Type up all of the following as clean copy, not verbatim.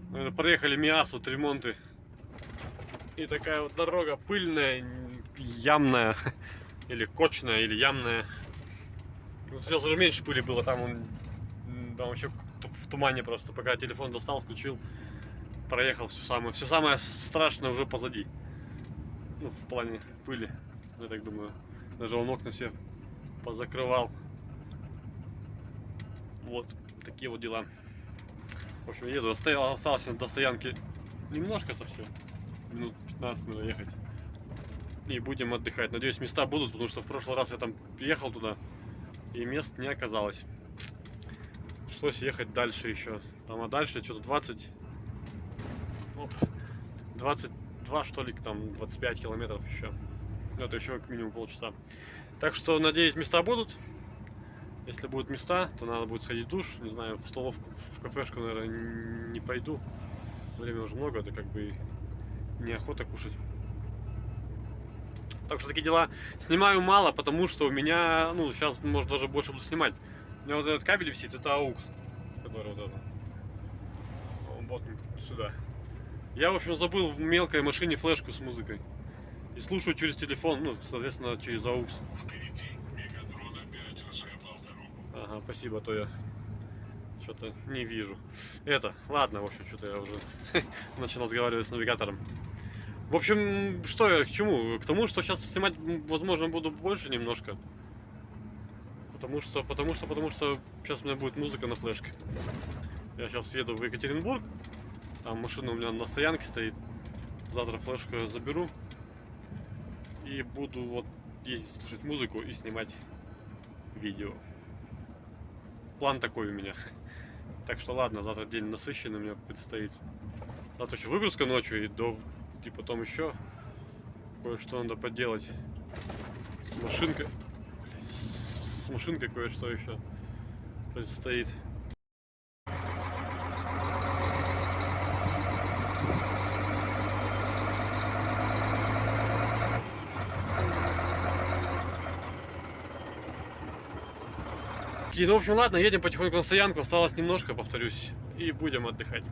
Проехали МИАС, вот ремонты. И такая вот дорога пыльная, ямная, или кочная, или ямная. Вот сейчас уже меньше пыли было, там вообще в тумане просто. Пока телефон достал, включил, проехал все самое страшное уже позади. Ну, в плане пыли, я так думаю. Даже он окна все позакрывал. Вот такие вот дела. В общем, еду. Осталось до стоянки немножко совсем. Минут 15 надо ехать. И будем отдыхать. Надеюсь, места будут, потому что в прошлый раз я там приехал туда, и мест не оказалось. Пришлось ехать дальше еще. Там, а дальше что-то 22, что ли, там 25 километров еще. Это еще как минимум полчаса. Так что, надеюсь, места будут. Если будут места, то надо будет сходить в душ. Не знаю, в столовку, в кафешку, наверное, не пойду. Время уже много, это как бы неохота кушать. Так что такие дела. Снимаю мало, потому что у меня, ну, сейчас, может, даже больше буду снимать. У меня вот этот кабель висит, это AUX, который вот это. Вот сюда. Я, в общем, забыл в мелкой машине флешку с музыкой. И слушаю через телефон, ну, соответственно, через AUX. Ага, спасибо, а то я что-то не вижу. Ладно, в общем, что-то я уже начал разговаривать с навигатором. В общем, что я к чему? К тому, что сейчас снимать, возможно, буду больше немножко. Потому что сейчас у меня будет музыка на флешке. Я сейчас еду в Екатеринбург. Там машина у меня на стоянке стоит. Завтра флешку я заберу. И буду вот ездить, слушать музыку и снимать видео. План такой у меня. Так что ладно, завтра день насыщенный у меня предстоит. Завтра еще выгрузка ночью и потом еще кое-что надо поделать. С машинкой. С машинкой кое-что еще предстоит. Ну, в общем, ладно, едем потихоньку на стоянку. Осталось немножко, повторюсь, и будем отдыхать.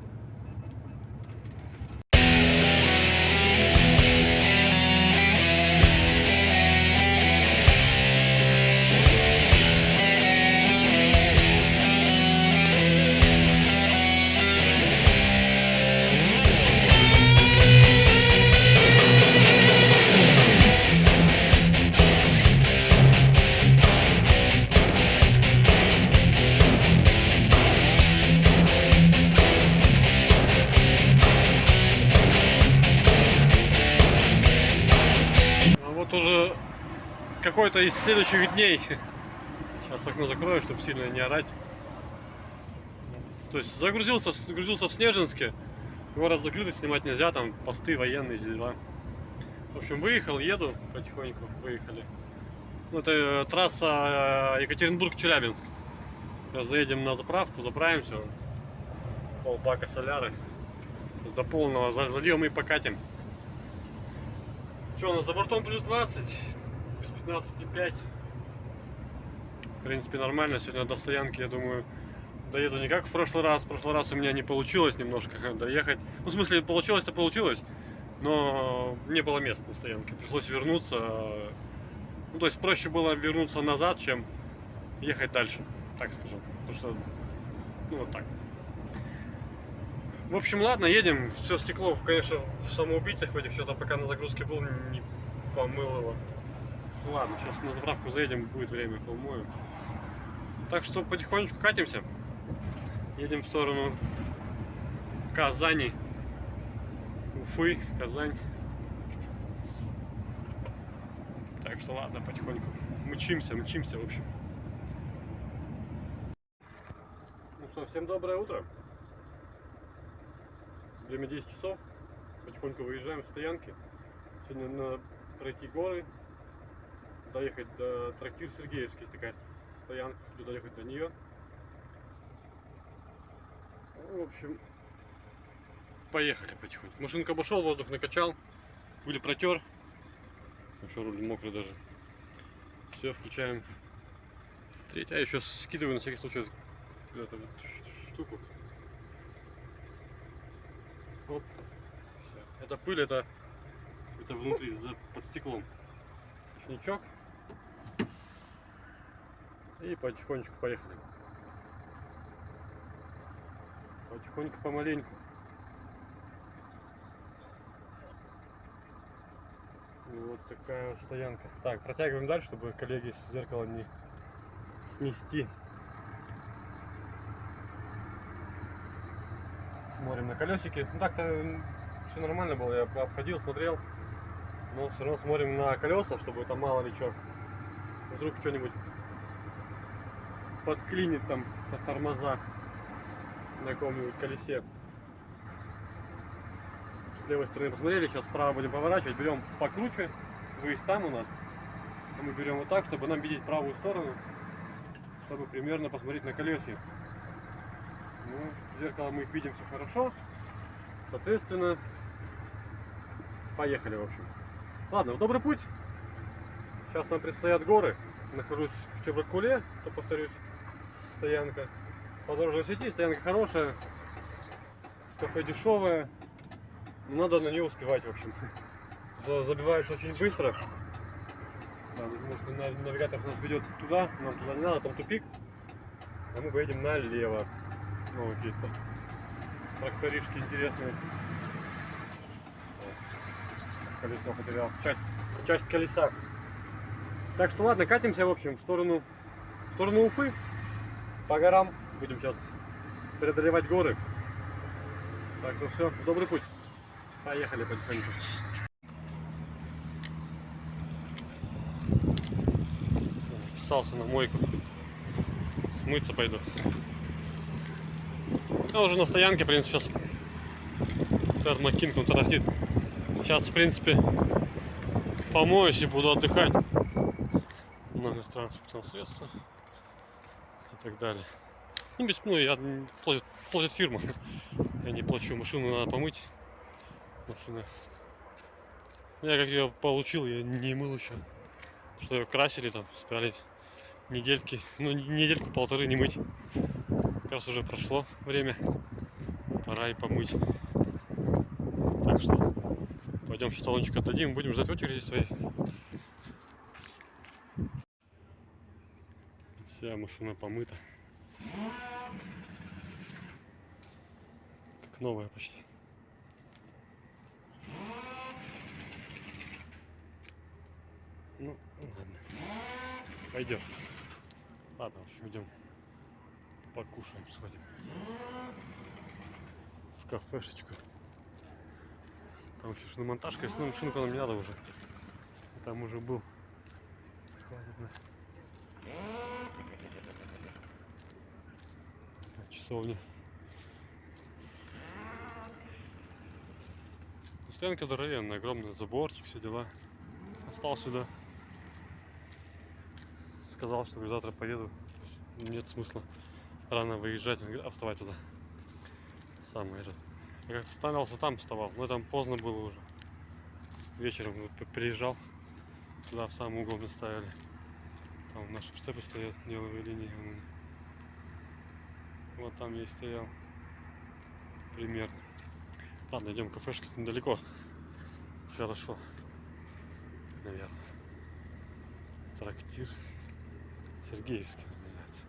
Вот уже какой-то из следующих дней. Сейчас окно закрою, чтобы сильно не орать. То есть загрузился в Снежинске. Город закрытый, снимать нельзя, там посты военные дела. В общем, еду потихоньку, выехали. Ну, это трасса Екатеринбург-Челябинск. Сейчас заедем на заправку, заправимся. Полбака соляры. До полного зальем и покатим. Что, у нас за бортом плюс 20, без 15,5. В принципе, нормально. Сегодня до стоянки, я думаю, доеду не как в прошлый раз. В прошлый раз у меня не получилось немножко доехать. Ну, в смысле, получилось-то получилось, но не было места на стоянке. Пришлось вернуться. Ну, то есть проще было вернуться назад, чем ехать дальше, так скажем. Потому что, ну, вот так. В общем, ладно, едем. Все стекло, конечно, в самоубийцах в этих, что-то пока на загрузке был, не помыл его. Ну ладно, сейчас на заправку заедем, будет время, помоем. Так что потихонечку катимся. Едем в сторону Казани, Уфы, Казань. Так что ладно, потихоньку мчимся, в общем. Ну что, всем доброе утро. Время 10 часов. Потихоньку выезжаем с стоянки. Сегодня надо пройти горы, доехать до трактир Сергеевский, есть такая стоянка, хочу доехать до нее. В общем, поехали потихоньку. Машинка обошел, воздух накачал, пыль протер. Еще руль мокрый даже. Все, включаем третий. А еще скидываю на всякий случай эту штуку. Оп. Все. Это пыль, это внутри, под стеклом. Ночничок. И потихонечку поехали. Потихоньку, помаленьку. И вот такая вот стоянка. Так, протягиваем дальше, чтобы коллеги с зеркала не снести. Смотрим на колесики. Ну так-то все нормально было, я обходил, смотрел. Но все равно смотрим на колеса, чтобы там мало ли что. Вдруг что-нибудь подклинит там тормоза на каком-нибудь колесе. С левой стороны посмотрели, сейчас справа будем поворачивать, берем покруче, выезд там у нас, а мы берем вот так, чтобы нам видеть правую сторону, чтобы примерно посмотреть на колесе. Ну, в зеркало мы их видим, все хорошо, соответственно, поехали, в общем. Ладно, в добрый путь. Сейчас нам предстоят горы. Нахожусь в Чебаркуле, то повторюсь, стоянка. Подорожной сети, стоянка хорошая, кафе дешевое. Надо на нее успевать, в общем. Забивается очень быстро. Да, может, навигатор нас ведет туда, нам туда не надо, там тупик. А мы поедем налево. О, какие-то тракторишки интересные. О, колесо потерял. Часть колеса. Так что ладно, катимся, в общем, в сторону Уфы. По горам будем сейчас преодолевать горы. Так что все, в добрый путь. Поехали потихоньку. Записался на мойку. Смыться пойду. Я уже на стоянке, в принципе, сейчас термокинг тарахтит. Сейчас, в принципе, помоюсь и буду отдыхать. Номер транспортного средства и так далее. Платит фирма. Я не плачу, машину надо помыть. Машина. Я как ее получил, я не мыл еще. Что ее красили там, сказали недельку-полторы не мыть. Как раз уже прошло время. Пора и помыть. Так что пойдем сейчас талончик отдадим, будем ждать очереди своей. Вся машина помыта. Как новая почти. Ну, ладно. Пойдет. Ладно, в общем, идем покушаем, сходим. В кафешечку. Там еще шиномонтажка, если машинку нам не надо уже. Там уже был. Ладно. Часовня. Стоянка здоровенная, огромная, заборчик, все дела. Остал сюда. Сказал, что завтра поеду. Нет смысла рано выезжать, вставай туда. Сам этот. Я как-то становился там, вставал, но там поздно было уже. Вечером приезжал, туда в самый угол мы ставили. Там наши прицепы стоят, деловые линии. Вот там я и стоял. Примерно. Ладно, идем, кафешка недалеко. Хорошо. Наверное. Трактир Сергеевский называется.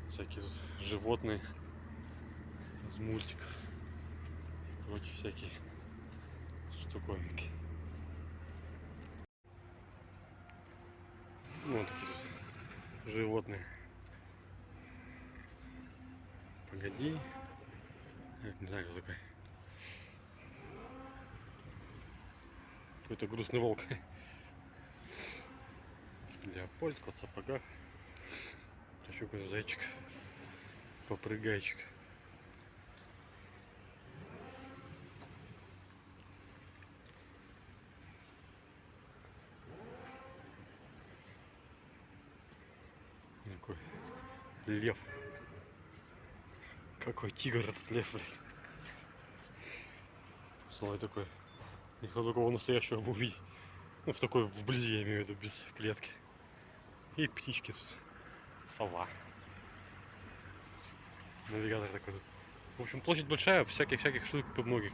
Всякие тут животные из мультиков и прочие всякие штуковинки. Ну, вот такие тут животные. Погоди. Не знаю, кто такой. Какой-то грустный волк. Леопольд, кот в сапогах. Еще какой-то зайчик. Попрыгайчик. Какой лев. Какой тигр этот лев, блядь. Слой такой. Никто такого настоящего увидеть. Ну, в такой вблизи, я имею в виду, без клетки. И птички тут. Сова. Навигатор такой тут В общем, площадь большая, всяких штук многих.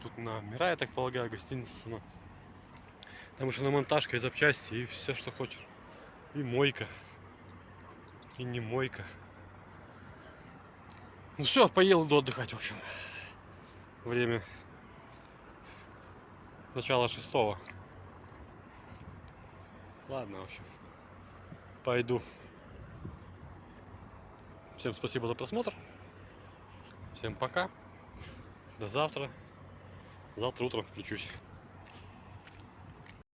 Тут номера, я так полагаю, гостиница сама. Там еще на монтажка и запчасти, и все, что хочешь. И мойка. И не мойка. Ну все, поел, иду отдыхать, в общем. Время начала 6-го. Ладно, в общем. Пойду. Всем спасибо за просмотр. Всем пока. До завтра. Завтра утром включусь.